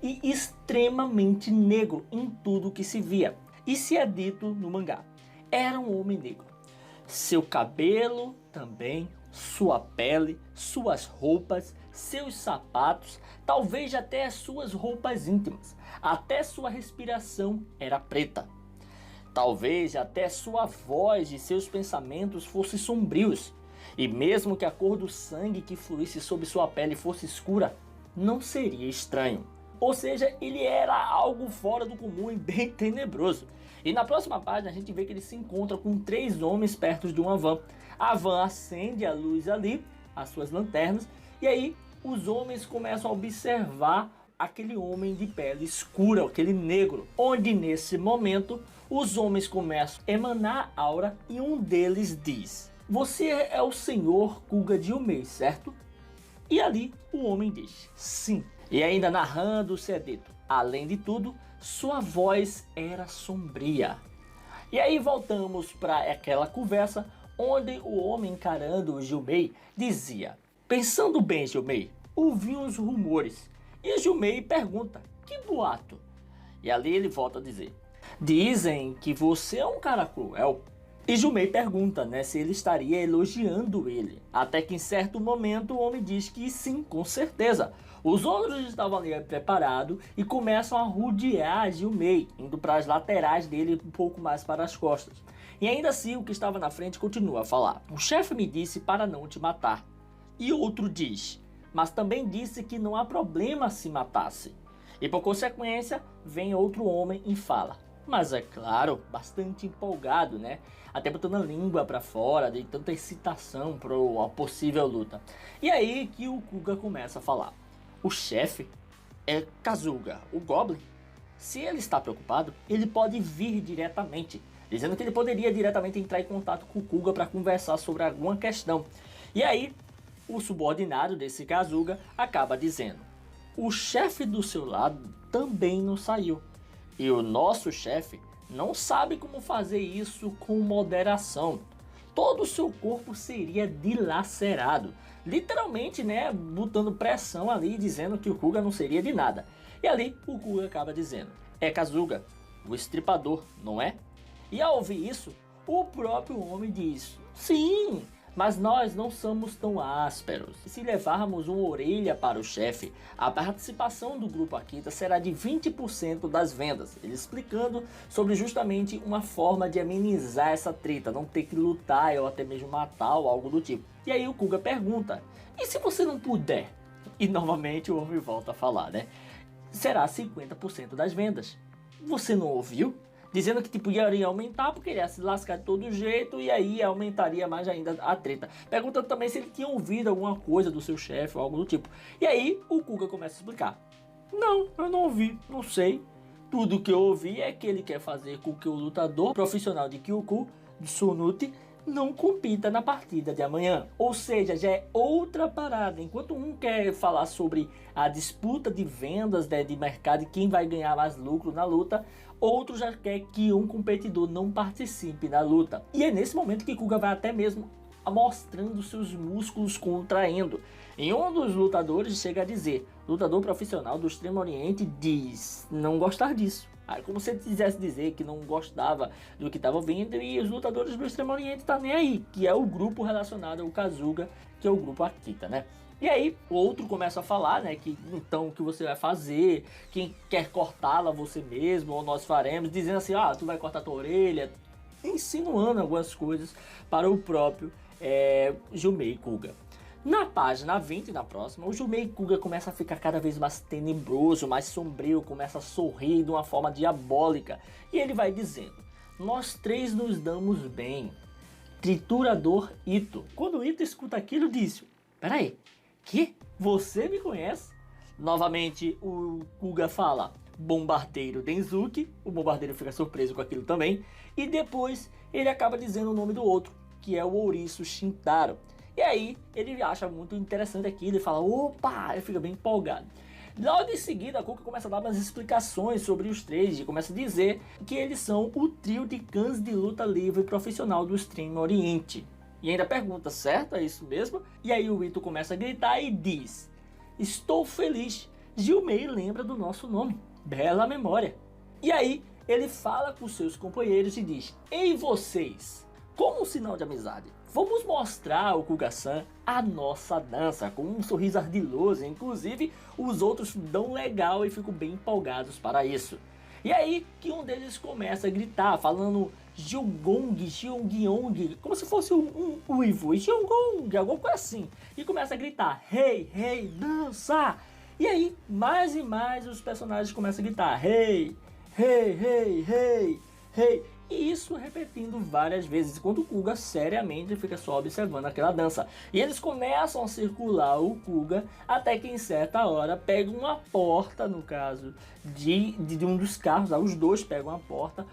e extremamente negro em tudo que se via. E se é dito no mangá, era um homem negro. Seu cabelo também, sua pele, suas roupas, seus sapatos, talvez até as suas roupas íntimas, até sua respiração era preta. Talvez até sua voz e seus pensamentos fossem sombrios. E mesmo que a cor do sangue que fluísse sobre sua pele fosse escura, não seria estranho. Ou seja, ele era algo fora do comum e bem tenebroso. E na próxima página a gente vê que ele se encontra com 3 homens perto de uma van. A van acende a luz ali, as suas lanternas, e aí os homens começam a observar aquele homem de pele escura, aquele negro. Onde nesse momento os homens começam a emanar aura e um deles diz: "Você é o senhor Kuga de Yumei, certo?" E ali o homem diz: "Sim." E ainda narrando-se é dito: além de tudo, sua voz era sombria. E aí voltamos para aquela conversa onde o homem encarando o Yumei dizia: "Pensando bem, Yumei, ouvi uns rumores." E Yumei pergunta: "Que boato?" E ali ele volta a dizer: "Dizem que você é um cara cruel." E Yumei pergunta, se ele estaria elogiando ele. Até que em certo momento o homem diz que sim, com certeza. Os outros estavam ali preparados e começam a rodear Yumei, indo para as laterais dele, um pouco mais para as costas. E ainda assim o que estava na frente continua a falar: "O chefe me disse para não te matar." E outro diz: "Mas também disse que não há problema se matasse." E por consequência vem outro homem e fala, mas é claro, bastante empolgado, até botando a língua para fora de tanta excitação para uma possível luta. E aí que o Kuga começa a falar: "O chefe é Kazuga, o Goblin. Se ele está preocupado, ele pode vir diretamente." Dizendo que ele poderia diretamente entrar em contato com o Kuga para conversar sobre alguma questão. E aí o subordinado desse Kazuga acaba dizendo: "O chefe do seu lado também não saiu. E o nosso chefe não sabe como fazer isso com moderação. Todo o seu corpo seria dilacerado." Literalmente, botando pressão ali, dizendo que o Kuga não seria de nada. E ali o Kuga acaba dizendo: "É Kazuga, o estripador, não é?" E ao ouvir isso, o próprio homem diz: "Sim, mas nós não somos tão ásperos. Se levarmos uma orelha para o chefe, a participação do grupo Akita será de 20% das vendas." Ele explicando sobre justamente uma forma de amenizar essa treta, não ter que lutar ou até mesmo matar ou algo do tipo. E aí o Kuga pergunta: "E se você não puder?" E novamente o homem volta a falar, "Será 50% das vendas." Você não ouviu? Dizendo que iria aumentar porque ele ia se lascar de todo jeito e aí aumentaria mais ainda a treta. Perguntando também se ele tinha ouvido alguma coisa do seu chefe ou algo do tipo. E aí o Kuga começa a explicar: "Não, eu não ouvi, não sei. Tudo que eu ouvi é que ele quer fazer com que o lutador profissional de Kyoku, de Sunuti, não compita na partida de amanhã." Ou seja, já é outra parada. Enquanto um quer falar sobre a disputa de vendas, de mercado e quem vai ganhar mais lucro na luta, outro já quer que um competidor não participe na luta. E é nesse momento que Kuga vai até mesmo mostrando seus músculos contraindo. E um dos lutadores chega a dizer: lutador profissional do Extremo Oriente diz não gostar disso. Aí, como se ele quisesse dizer que não gostava do que estava vendo, e os lutadores do Extremo Oriente tá nem aí, que é o grupo relacionado ao Kazuga, que é o grupo Akita, E aí o outro começa a falar, que então o que você vai fazer, quem quer cortá-la você mesmo, ou nós faremos, dizendo assim: tu vai cortar tua orelha, insinuando algumas coisas para o próprio Yumei Kuga. Na página 20, na próxima, o Yumei Kuga começa a ficar cada vez mais tenebroso, mais sombrio, começa a sorrir de uma forma diabólica. E ele vai dizendo: "Nós 3 nos damos bem. Triturador Ito." Quando o Ito escuta aquilo, diz: "Peraí, que? Você me conhece?" Novamente o Kuga fala: "Bombardeiro Denzuki." O bombardeiro fica surpreso com aquilo também. E depois ele acaba dizendo o nome do outro, que é o Ouriço Shintaro. E aí ele acha muito interessante aquilo e fala: "Opa!" Ele fica bem empolgado. Logo em seguida, a Kuga começa a dar umas explicações sobre os 3 e começa a dizer que eles são o trio de cães de luta livre profissional do Extremo Oriente. E ainda pergunta: "Certo? É isso mesmo?" E aí o Ito começa a gritar e diz: "Estou feliz Gilmei lembra do nosso nome. Bela memória. E aí, ele fala com seus companheiros e diz: ei vocês, como um sinal de amizade, vamos mostrar ao Kuga-san a nossa dança, com um sorriso ardiloso. Inclusive, os outros dão legal e ficam bem empolgados para isso. E aí que um deles começa a gritar, falando Jilgong, Jilgyong, como se fosse um uivo, Jilgong, alguma coisa assim. E começa a gritar, hey, hey, dança! E aí, mais e mais os personagens começam a gritar, hey, hey, hey, hey, hey. E isso repetindo várias vezes, enquanto o Kuga seriamente fica só observando aquela dança. E eles começam a circular o Kuga, até que em certa hora pega uma porta, no caso de um dos carros, os dois pegam a porta.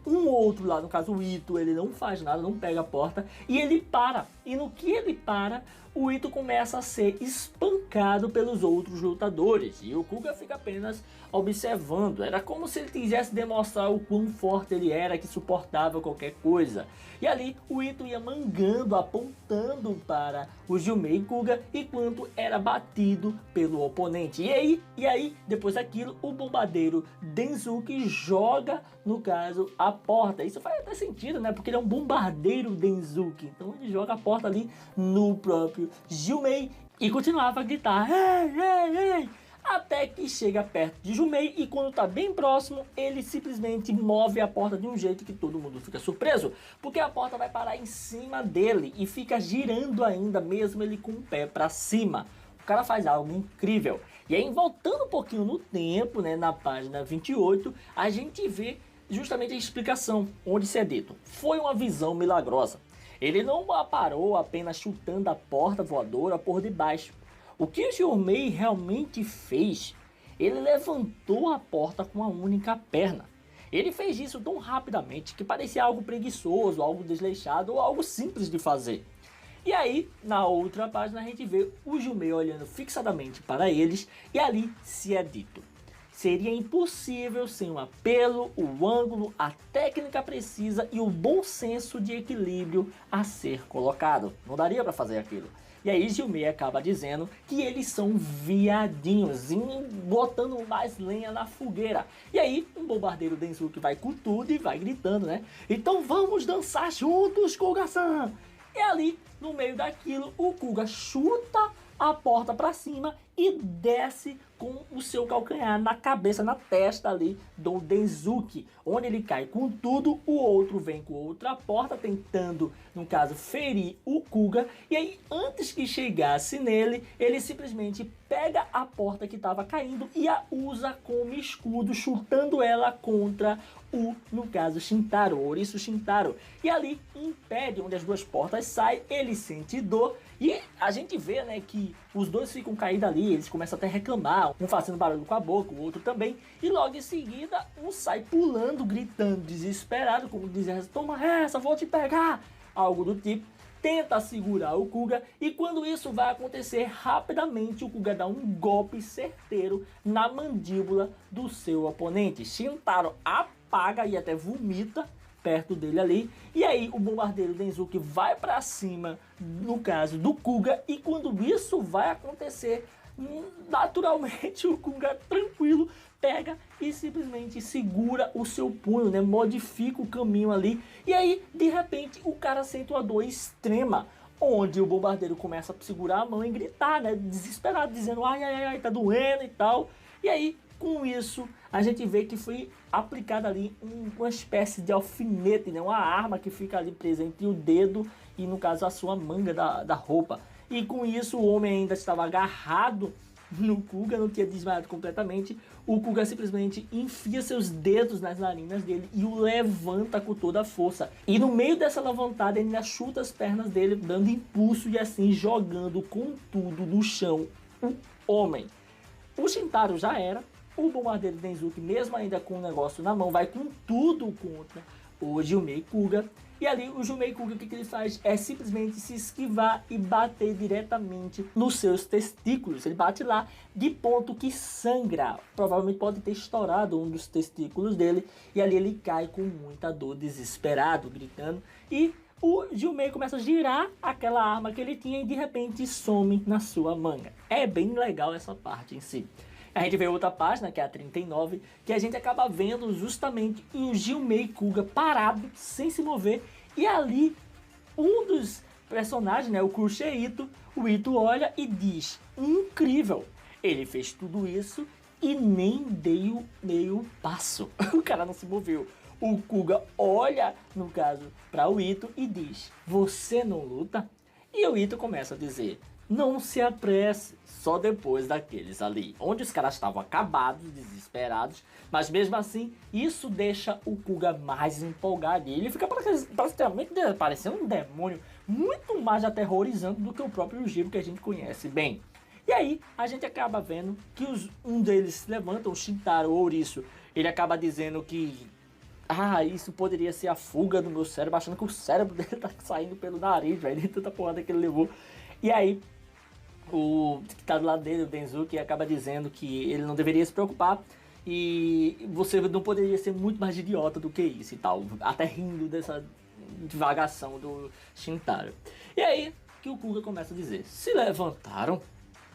Um outro lá, no caso o Ito, ele não faz nada, não pega a porta, e ele para. E no que ele para, o Ito começa a ser espancado pelos outros lutadores. E o Kuga fica apenas observando. Era como se ele quisesse demonstrar o quão forte ele era, que suportava qualquer coisa. E ali o Ito ia mangando, apontando para o Jumei Kuga, enquanto era batido pelo oponente. E aí, depois daquilo, o bombardeiro Denzuki joga, no caso, a porta. Isso faz até sentido, né? Porque ele é um bombardeiro Denzuki. Então ele joga a porta ali no próprio Jumei e continuava a gritar, ei, ei, ei, até que chega perto de Jumei, e quando tá bem próximo, ele simplesmente move a porta de um jeito que todo mundo fica surpreso, porque a porta vai parar em cima dele e fica girando ainda, mesmo ele com o pé para cima. O cara faz algo incrível. E aí, voltando um pouquinho no tempo, né, na página 28, a gente vê justamente a explicação, onde se é dito: foi uma visão milagrosa. Ele não parou apenas chutando a porta voadora por debaixo. O que o Jumei realmente fez? Ele levantou a porta com a única perna. Ele fez isso tão rapidamente que parecia algo preguiçoso, algo desleixado ou algo simples de fazer. E aí, na outra página, a gente vê o Jumei olhando fixadamente para eles, e ali se é dito: seria impossível sem o apelo, o ângulo, a técnica precisa e o bom senso de equilíbrio a ser colocado. Não daria para fazer aquilo. E aí Jumei acaba dizendo que eles são viadinhos, botando mais lenha na fogueira. E aí um bombardeiro Denzuki vai com tudo e vai gritando, né? Então vamos dançar juntos, Kuga-san! E ali, no meio daquilo, o Kuga chuta a porta para cima e desce com o seu calcanhar na cabeça, na testa ali do Denzuki, onde ele cai com tudo. O outro vem com outra porta, tentando, no caso, ferir o Kuga. E aí, antes que chegasse nele, ele simplesmente pega a porta que estava caindo e a usa como escudo, chutando ela contra o, no caso, Shintaro, Ouriço Shintaro. E ali impede onde as duas portas saem, ele sente dor. E a gente vê, né, que os dois ficam caídos ali, eles começam até a reclamar, um fazendo barulho com a boca, o outro também. E logo em seguida, um sai pulando, gritando, desesperado, como dizendo: toma essa, vou te pegar! Algo do tipo. Tenta segurar o Kuga, e quando isso vai acontecer, rapidamente o Kuga dá um golpe certeiro na mandíbula do seu oponente. Shintaro apaga e até vomita perto dele ali. E aí o bombardeiro Denzuki vai para cima, no caso do Kuga, e quando isso vai acontecer, naturalmente o Kuga, tranquilo, pega e simplesmente segura o seu punho, né? Modifica o caminho ali. E aí, de repente, o cara sente uma dor extrema, onde o bombardeiro começa a segurar a mão e gritar, né? Desesperado, dizendo: ai, ai, ai, tá doendo e tal. E aí, com isso, a gente vê que foi aplicada ali uma espécie de alfinete, né? Uma arma que fica ali presa entre o dedo e, no caso, a sua manga da roupa. E com isso, o homem ainda estava agarrado no Kuga, não tinha desmaiado completamente. O Kuga simplesmente enfia seus dedos nas narinas dele e o levanta com toda a força. E no meio dessa levantada, ele ainda chuta as pernas dele, dando impulso e assim jogando com tudo no chão o homem. O Shintaro já era. O bombardeiro Denzuki, mesmo ainda com o negócio na mão, vai com tudo contra o Jumei Kuga. E ali o Jumei Kuga, o que ele faz é simplesmente se esquivar e bater diretamente nos seus testículos. Ele bate lá de ponto que sangra. Provavelmente pode ter estourado um dos testículos dele. E ali ele cai com muita dor, desesperado, gritando. E o Jumei começa a girar aquela arma que ele tinha e de repente some na sua manga. É bem legal essa parte em si. A gente vê outra página, que é a 39, que a gente acaba vendo justamente o Jumei Kuga parado, sem se mover, e ali um dos personagens, né, o Kuroshito, o Ito olha e diz: incrível, ele fez tudo isso e nem deu meio passo. O cara não se moveu. O Kuga olha, no caso, para o Ito e diz: você não luta? E o Ito começa a dizer: não se apresse, só depois daqueles ali. Onde os caras estavam acabados, desesperados, mas mesmo assim, isso deixa o Kuga mais empolgado. E ele fica praticamente parecendo um demônio, muito mais aterrorizante do que o próprio Jiro que a gente conhece bem. E aí, a gente acaba vendo que um deles se levanta, o Shintaro, ou Ouriço, ele acaba dizendo que isso poderia ser a fuga do meu cérebro, achando que o cérebro dele tá saindo pelo nariz, velho, de tanta porrada que ele levou. E aí, o que tá do lado dele, o Denzuki, acaba dizendo que ele não deveria se preocupar e você não poderia ser muito mais idiota do que isso e tal, até rindo dessa divagação do Shintaro. E aí, que o Kuga começa a dizer: se levantaram?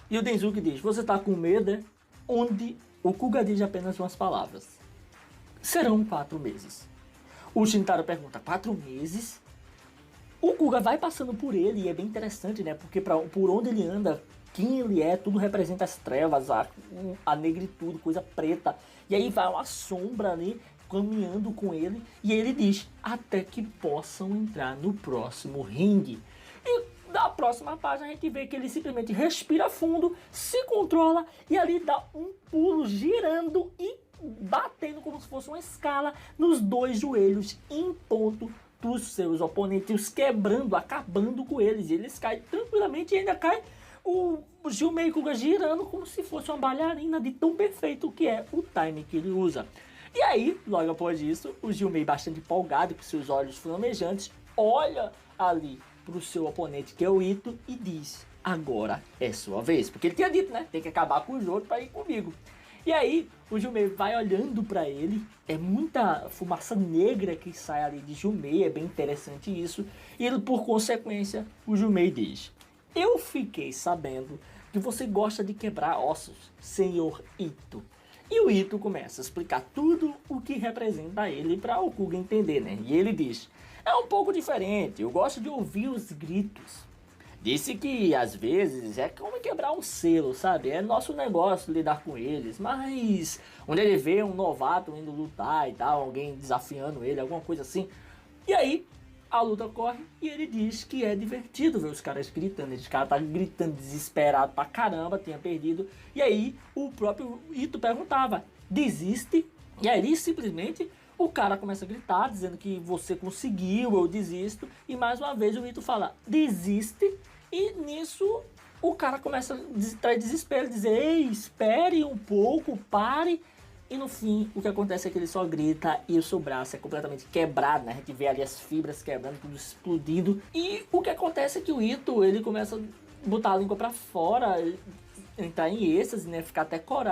E o Denzuki diz: você tá com medo, é? Onde o Kuga diz apenas umas palavras: serão 4 meses. O Shintaro pergunta: 4 meses? O Kuga vai passando por ele e é bem interessante, né? Porque por onde ele anda, quem ele é, tudo representa as trevas, a negritude, coisa preta. E aí vai uma sombra ali caminhando com ele e ele diz: até que possam entrar no próximo ringue. E na próxima página a gente vê que ele simplesmente respira fundo, se controla e ali dá um pulo girando e batendo como se fosse uma escala nos 2 joelhos em ponto dos seus oponentes, quebrando, acabando com eles. E eles caem tranquilamente e ainda cai o Jumei Kuga girando como se fosse uma bailarina, de tão perfeito que é o time que ele usa. E aí, logo após isso, o Jumei, bastante empolgado, com seus olhos flamejantes, olha ali pro seu oponente, que é o Ito, e diz: agora é sua vez. Porque ele tinha dito, né? Tem que acabar com o jogo para ir comigo. E aí, o Jumei vai olhando para ele, é muita fumaça negra que sai ali de Jumei, é bem interessante isso. E por consequência, o Jumei diz: eu fiquei sabendo que você gosta de quebrar ossos, senhor Ito. E o Ito começa a explicar tudo o que representa ele para o Kuga entender, né? E ele diz: é um pouco diferente, eu gosto de ouvir os gritos. Disse que às vezes é como quebrar um selo, sabe? É nosso negócio lidar com eles, mas onde ele vê um novato indo lutar e tal, alguém desafiando ele, alguma coisa assim. E aí a luta corre e ele diz que é divertido ver os caras gritando. Esse cara tá gritando desesperado pra caramba, tinha perdido. E aí o próprio Ito perguntava: desiste? E aí simplesmente o cara começa a gritar, dizendo que você conseguiu, eu desisto. E mais uma vez o Ito fala: desiste. E nisso o cara começa a entrar em desespero, dizer: ei, espere um pouco, pare. E no fim, o que acontece é que ele só grita e o seu braço é completamente quebrado, né? A gente vê ali as fibras quebrando, tudo explodindo. E o que acontece é que o Ito, ele começa a botar a língua pra fora, entrar em êxtase, né? Ficar até corado.